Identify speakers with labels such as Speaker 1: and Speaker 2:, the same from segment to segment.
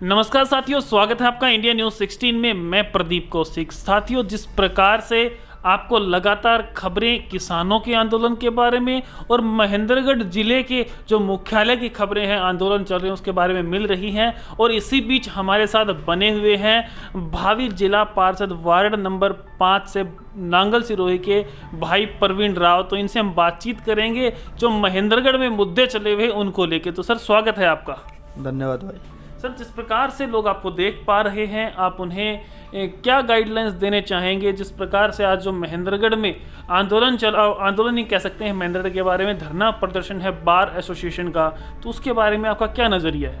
Speaker 1: नमस्कार साथियों, स्वागत है आपका इंडिया न्यूज़ 16 में। मैं प्रदीप कौशिक। साथियों, जिस प्रकार से आपको लगातार खबरें किसानों के आंदोलन के बारे में और महेंद्रगढ़ जिले के जो मुख्यालय की खबरें हैं, आंदोलन चल रहे हैं, उसके बारे में मिल रही हैं, और इसी बीच हमारे साथ बने हुए हैं भावी जिला पार्षद वार्ड नंबर 5 से नांगल सिरोही के भाई प्रवीण राव। तो इनसे हम बातचीत करेंगे जो महेंद्रगढ़ में मुद्दे चले हुए उनको लेके। तो सर, स्वागत है आपका।
Speaker 2: धन्यवाद भाई।
Speaker 1: सर, जिस प्रकार से लोग आपको देख पा रहे हैं, आप उन्हें क्या गाइडलाइंस देने चाहेंगे? जिस प्रकार से आज जो महेंद्रगढ़ में आंदोलन ही कह सकते हैं, महेंद्रगढ़ के बारे में धरना प्रदर्शन है बार एसोसिएशन का, तो उसके बारे में आपका क्या नज़रिया है?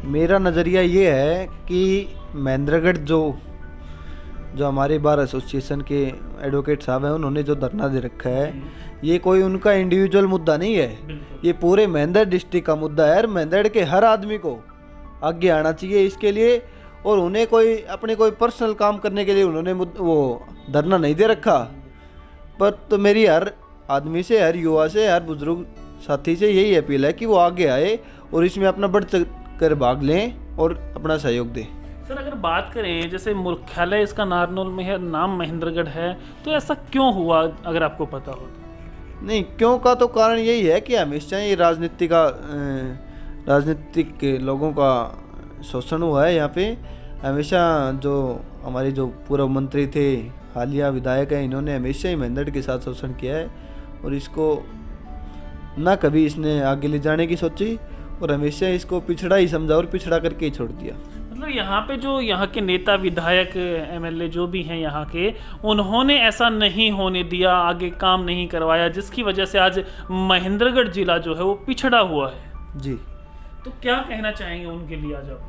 Speaker 2: मेरा नज़रिया ये है कि महेंद्रगढ़ जो हमारे बार एसोसिएशन के एडवोकेट साहब हैं, उन्होंने जो धरना दे रखा है, ये कोई उनका इंडिविजुअल मुद्दा नहीं है, ये पूरे महेंद्र डिस्ट्रिक्ट का मुद्दा है। और महेंद्रगढ़ के हर आदमी को आगे आना चाहिए इसके लिए, और उन्हें कोई पर्सनल काम करने के लिए उन्होंने वो धरना नहीं दे रखा। पर तो मेरी हर आदमी से, हर युवा से, हर बुजुर्ग साथी से यही अपील है कि वो आगे आए और इसमें अपना बढ़ कर भाग लें और अपना सहयोग दें।
Speaker 1: सर, अगर बात करें, जैसे मुख्यालय इसका नारनौल में है, नाम महेंद्रगढ़ है, तो ऐसा क्यों हुआ, अगर आपको पता हो तो?
Speaker 2: नहीं, क्यों का तो कारण यही है कि हमेशा ये राजनीतिक लोगों का शोषण हुआ है यहाँ पे। हमेशा जो हमारे जो पूर्व मंत्री थे, हालिया विधायक हैं, इन्होंने हमेशा ही महेंद्रगढ़ के साथ शोषण किया है, और इसको ना कभी इसने आगे ले जाने की सोची, और हमेशा इसको पिछड़ा ही समझा और पिछड़ा करके ही छोड़ दिया।
Speaker 1: मतलब यहाँ पे जो यहाँ के नेता, विधायक, एमएलए जो भी हैं यहाँ के, उन्होंने ऐसा नहीं होने दिया, आगे काम नहीं करवाया, जिसकी वजह से आज महेंद्रगढ़ जिला जो है वो पिछड़ा हुआ है
Speaker 2: जी।
Speaker 1: तो क्या कहना चाहेंगे उनके लिए आज आप?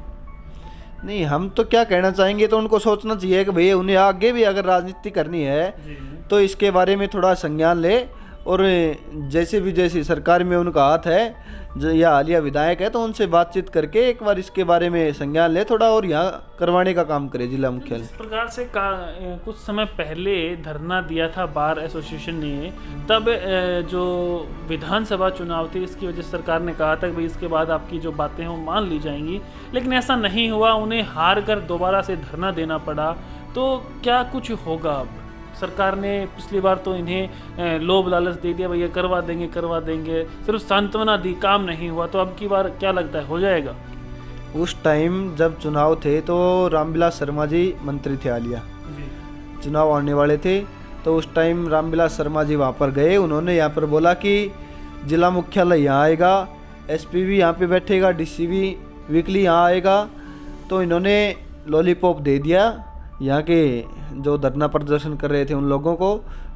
Speaker 2: नहीं, हम तो क्या कहना चाहेंगे, तो उनको सोचना चाहिए कि भैया उन्हें आगे भी अगर राजनीति करनी है तो इसके बारे में थोड़ा संज्ञान ले, और जैसी सरकार में उनका हाथ है, या हालिया विधायक है, तो उनसे बातचीत करके एक बार इसके बारे में संज्ञान ले थोड़ा, और यहाँ करवाने का काम करे जिला मुख्यालय।
Speaker 1: इस प्रकार से कुछ समय पहले धरना दिया था बार एसोसिएशन ने, तब जो विधानसभा चुनाव थे, इसकी वजह से सरकार ने कहा था कि भाई इसके बाद आपकी जो बातें हैं वो मान ली जाएंगी, लेकिन ऐसा नहीं हुआ, उन्हें हार कर दोबारा से धरना देना पड़ा। तो क्या कुछ होगा अब? सरकार ने पिछली बार तो इन्हें लोभ लालच दे दिया, भैया करवा देंगे, सिर्फ सांत्वना दी, काम नहीं हुआ। तो अब की बार क्या लगता है, हो जाएगा?
Speaker 2: उस टाइम जब चुनाव थे तो रामविलास शर्मा जी मंत्री थे, हालिया चुनाव आने वाले थे, तो उस टाइम रामविलास शर्मा जी वहाँ पर गए। उन्होंने यहाँ पर बोला कि जिला मुख्यालय यहाँ आएगा, एसपी भी यहाँ पे बैठेगा, डीसी भी वीकली यहाँ आएगा। तो इन्होंने लॉलीपॉप दे दिया यहाँ के जो धरना प्रदर्शन कर रहे थे उन लोगों को,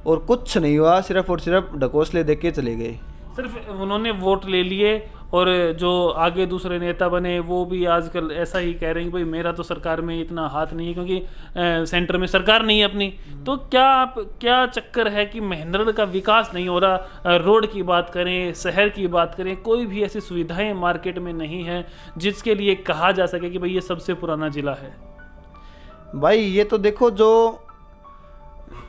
Speaker 2: और कुछ नहीं हुआ, सिर्फ और सिर्फ ढकोसले दे के चले गए।
Speaker 1: सिर्फ उन्होंने वोट ले लिए, और जो आगे दूसरे नेता बने वो भी आजकल ऐसा ही कह रहे हैं कि भाई मेरा तो सरकार में इतना हाथ नहीं है, क्योंकि सेंटर में सरकार नहीं है अपनी। तो क्या चक्कर है कि महेंद्रगढ़ का विकास नहीं हो रहा? रोड की बात करें, शहर की बात करें, कोई भी ऐसी सुविधाएं मार्केट में नहीं है जिसके लिए कहा जा सके कि भाई ये सबसे पुराना जिला है।
Speaker 2: भाई ये तो देखो, जो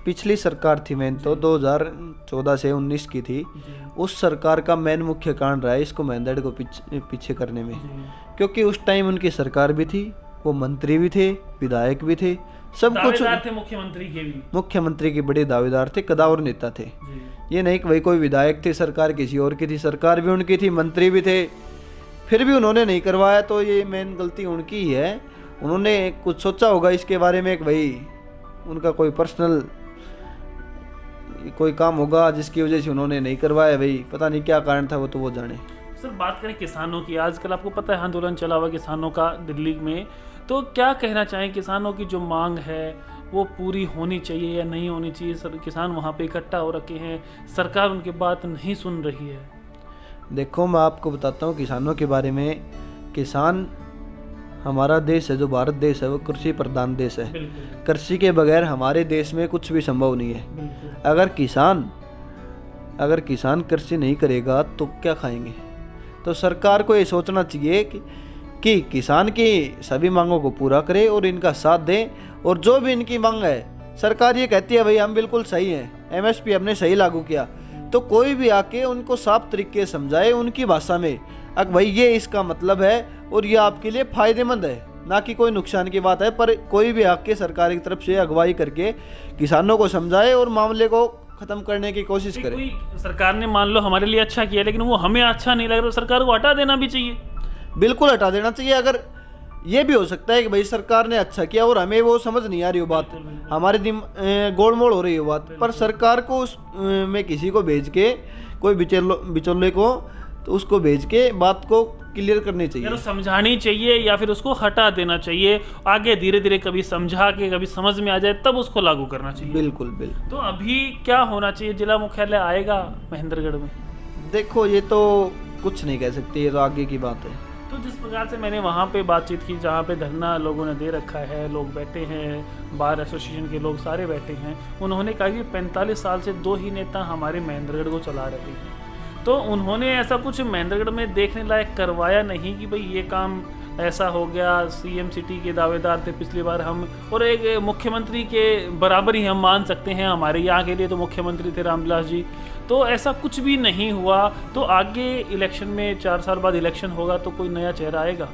Speaker 2: पिछली सरकार थी, मैंने तो 2014 से 19 की थी, उस सरकार का मेन मुख्य कारण रहा है इसको महेंद्रगढ़ को पीछे करने में, क्योंकि उस टाइम उनकी सरकार भी थी, वो मंत्री भी थे, विधायक भी थे, सब कुछ
Speaker 1: थे, मुख्यमंत्री के
Speaker 2: बड़े दावेदार थे, कदावर नेता थे। ये नहीं कि भाई कोई विधायक थे, सरकार किसी और की थी, सरकार भी उनकी थी, मंत्री भी थे, फिर भी उन्होंने नहीं करवाया। तो ये मेन गलती उनकी ही है। उन्होंने कुछ सोचा होगा इसके बारे में कि भाई उनका कोई पर्सनल कोई काम होगा जिसकी वजह से उन्होंने नहीं करवाया, भाई पता नहीं क्या कारण था, वो जाने।
Speaker 1: सर, बात करें किसानों की, आजकल आपको पता है आंदोलन चला हुआ किसानों का दिल्ली में, तो क्या कहना चाहें, किसानों की जो मांग है वो पूरी होनी चाहिए या नहीं होनी चाहिए? सर, किसान वहाँ पे इकट्ठा हो रखे हैं, सरकार उनकी बात नहीं सुन रही है।
Speaker 2: देखो, मैं आपको बताता हूँ किसानों के बारे में। किसान, हमारा देश है जो भारत देश है, वो कृषि प्रधान देश है। कृषि के बगैर हमारे देश में कुछ भी संभव नहीं है। अगर किसान कृषि नहीं करेगा तो क्या खाएंगे? तो सरकार को ये सोचना चाहिए कि किसान की सभी मांगों को पूरा करे और इनका साथ दें, और जो भी इनकी मांग है, सरकार ये कहती है भाई हम बिल्कुल सही हैं, एमएसपी हमने सही लागू किया, तो कोई भी आके उनको साफ तरीके से समझाए उनकी भाषा में, अब भाई ये इसका मतलब है, और ये आपके लिए फायदेमंद है, ना कि कोई नुकसान की बात है। पर कोई भी आके सरकार की तरफ से अगुवाई करके किसानों को समझाए और मामले को खत्म करने की कोशिश करे।
Speaker 1: कोई सरकार ने मान लो हमारे लिए अच्छा किया, लेकिन वो हमें अच्छा नहीं लग रहा, सरकार को हटा देना भी चाहिए।
Speaker 2: बिल्कुल हटा देना चाहिए। अगर ये भी हो सकता है कि भाई सरकार ने अच्छा किया और हमें वो समझ नहीं आ रही हो बात, हमारे गोलमोल हो रही हो बात, पर सरकार को उस में किसी को भेज के, कोई बिचौले को, तो उसको भेज के बात को क्लियर करनी चाहिए,
Speaker 1: या तो समझानी चाहिए या फिर उसको हटा देना चाहिए। आगे धीरे धीरे कभी समझा के कभी समझ में आ जाए तब उसको लागू करना चाहिए।
Speaker 2: बिल्कुल बिल्कुल।
Speaker 1: तो अभी क्या होना चाहिए? जिला मुख्यालय आएगा महेंद्रगढ़ में?
Speaker 2: देखो ये तो कुछ नहीं कह सकते, ये तो आगे की बात है।
Speaker 1: तो जिस प्रकार से मैंने वहाँ पे बातचीत की जहाँ पे धरना लोगों ने दे रखा है, लोग बैठे हैं, बार एसोसिएशन के लोग सारे बैठे हैं, उन्होंने कहा कि 45 साल से 2 ही नेता हमारे महेंद्रगढ़ को चला रहे हैं। तो उन्होंने ऐसा कुछ महेंद्रगढ़ में देखने लायक करवाया नहीं कि भाई ये काम ऐसा हो गया। सीएम सिटी के दावेदार थे पिछली बार हम, और एक मुख्यमंत्री के बराबर ही हम मान सकते हैं, हमारे यहाँ के लिए तो मुख्यमंत्री थे रामविलास जी। तो ऐसा कुछ भी नहीं हुआ। तो आगे इलेक्शन में 4 साल बाद इलेक्शन होगा तो कोई नया चेहरा आएगा।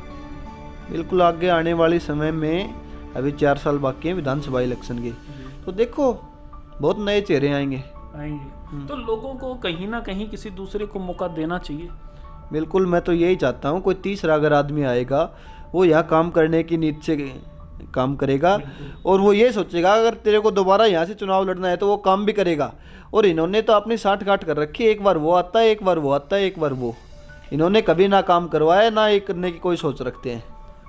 Speaker 2: बिल्कुल, आगे आने वाले समय में अभी 4 साल बाकी हैं विधानसभा इलेक्शन के, तो देखो बहुत नए चेहरे आएंगे।
Speaker 1: तो लोगों को कहीं ना कहीं किसी दूसरे को मौका देना चाहिए।
Speaker 2: बिल्कुल, मैं तो यही चाहता हूँ कोई तीसरा अगर आदमी आएगा वो यहाँ काम करने की नीयत से काम करेगा और वो ये सोचेगा अगर तेरे को दोबारा यहाँ से चुनाव लड़ना है तो वो काम भी करेगा। और इन्होंने तो अपनी साठ गांठ कर रखी है, एक बार वो आता है, एक बार वो आता है, एक बार वो। इन्होंने कभी ना काम करवाया ना ये करने की कोई सोच रखते हैं।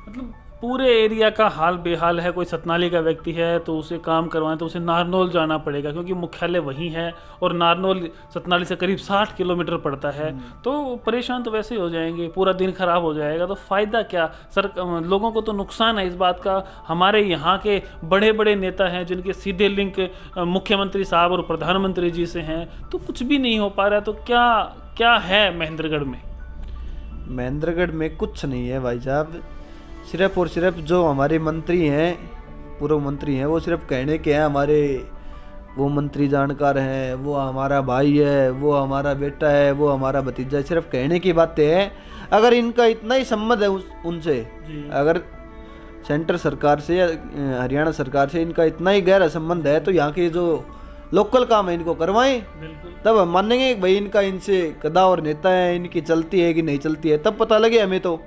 Speaker 1: मतलब पूरे एरिया का हाल बेहाल है। कोई सतनाली का व्यक्ति है तो उसे काम करवाएं तो उसे नारनौल जाना पड़ेगा, क्योंकि मुख्यालय वहीं है और नारनौल सतनाली से करीब 60 किलोमीटर पड़ता है। तो परेशान तो वैसे ही हो जाएंगे, पूरा दिन खराब हो जाएगा। तो फ़ायदा क्या? लोगों को तो नुकसान है इस बात का। हमारे यहाँ के बड़े बड़े नेता हैं जिनके सीधे लिंक मुख्यमंत्री साहब और प्रधानमंत्री जी से हैं, तो कुछ भी नहीं हो पा रहा है। तो क्या क्या है महेंद्रगढ़ में?
Speaker 2: महेंद्रगढ़ में कुछ नहीं है भाई साहब। सिर्फ और सिर्फ जो हमारे मंत्री हैं, पूर्व मंत्री हैं, वो सिर्फ कहने के हैं हमारे वो मंत्री जानकार हैं, वो हमारा भाई है, वो हमारा बेटा है, वो हमारा भतीजा है, सिर्फ कहने की बातें हैं। अगर इनका इतना ही संबंध है उनसे, अगर सेंटर सरकार से या हरियाणा सरकार से इनका इतना ही गहरा संबंध है, तो यहाँ के जो लोकल काम है इनको करवाएं, तब हम मानेंगे भाई इनका इनसे कदा और नेता है, इनकी चलती है कि नहीं चलती है, तब पता लगे हमें तो।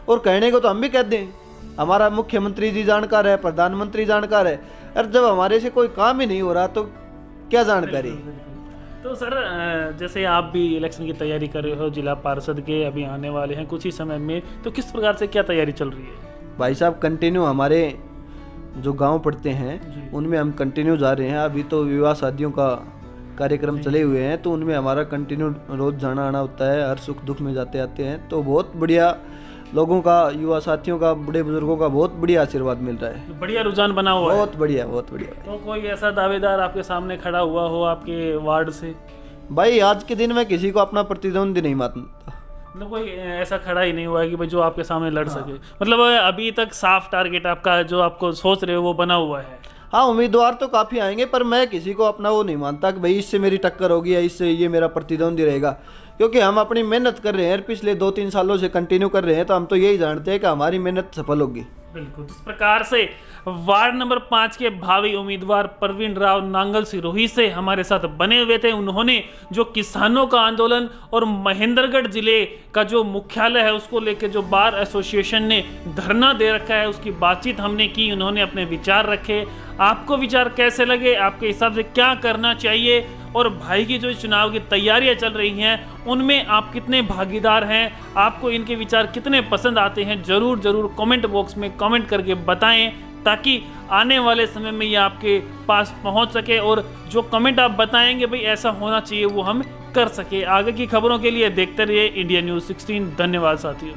Speaker 2: और कहने को तो हम भी कह दें हमारा मुख्यमंत्री जी जानकार है, प्रधानमंत्री जानकार है, अरे जब हमारे से कोई काम ही नहीं हो रहा तो क्या जानकारी।
Speaker 1: तो सर, जैसे आप भी इलेक्शन की तैयारी कर रहे हो, जिला पार्षद के अभी आने वाले हैं कुछ ही समय में, तो किस प्रकार से क्या तैयारी चल रही है?
Speaker 2: भाई साहब कंटिन्यू हमारे जो गांव पड़ते हैं उनमें हम कंटिन्यू जा रहे हैं। अभी तो विवाह शादियों का कार्यक्रम चले हुए हैं, तो उनमें हमारा कंटिन्यू रोज़ जाना आना होता है, हर सुख दुख में जाते आते हैं। तो बहुत बढ़िया लोगों का, युवा साथियों का, बड़े बुजुर्गों का बहुत बढ़िया आशीर्वाद मिल रहा है।
Speaker 1: बढ़िया रुझान बना हुआ है।
Speaker 2: बहुत बढ़िया, बहुत बढ़िया।
Speaker 1: तो कोई ऐसा दावेदार आपके सामने खड़ा हुआ हो आपके वार्ड से?
Speaker 2: भाई आज के दिन में किसी को अपना प्रतिद्वंदी नहीं मानता।
Speaker 1: मतलब कोई ऐसा खड़ा ही नहीं हुआ है कि भाई जो आपके सामने लड़ सके। मतलब अभी तक साफ टारगेट आपका जो आपको सोच रहे हो वो बना हुआ है?
Speaker 2: हाँ, उम्मीदवार तो काफ़ी आएंगे, पर मैं किसी को अपना वो नहीं मानता कि भाई इससे मेरी टक्कर होगी या इससे ये मेरा प्रतिद्वंदी रहेगा, क्योंकि हम अपनी मेहनत कर रहे हैं, पिछले 2-3 सालों से कंटिन्यू कर रहे हैं, तो हम तो यही जानते हैं कि हमारी मेहनत सफल होगी।
Speaker 1: बिल्कुल। जिस प्रकार से वार्ड नंबर 5 के भावी उम्मीदवार प्रवीण राव नांगल सिरोही से हमारे साथ बने हुए थे, उन्होंने जो किसानों का आंदोलन और महेंद्रगढ़ जिले का जो मुख्यालय है उसको लेकर जो बार एसोसिएशन ने धरना दे रखा है उसकी बातचीत हमने की। उन्होंने अपने विचार रखे। आपको विचार कैसे लगे? आपके हिसाब से क्या करना चाहिए? और भाई की जो चुनाव की तैयारियां चल रही हैं उनमें आप कितने भागीदार हैं? आपको इनके विचार कितने पसंद आते हैं? जरूर जरूर कमेंट बॉक्स में कमेंट करके बताएं, ताकि आने वाले समय में ये आपके पास पहुंच सके। और जो कमेंट आप बताएंगे भाई ऐसा होना चाहिए वो हम कर सके। आगे की खबरों के लिए देखते रहिए इंडिया न्यूज़ 16। धन्यवाद साथियों।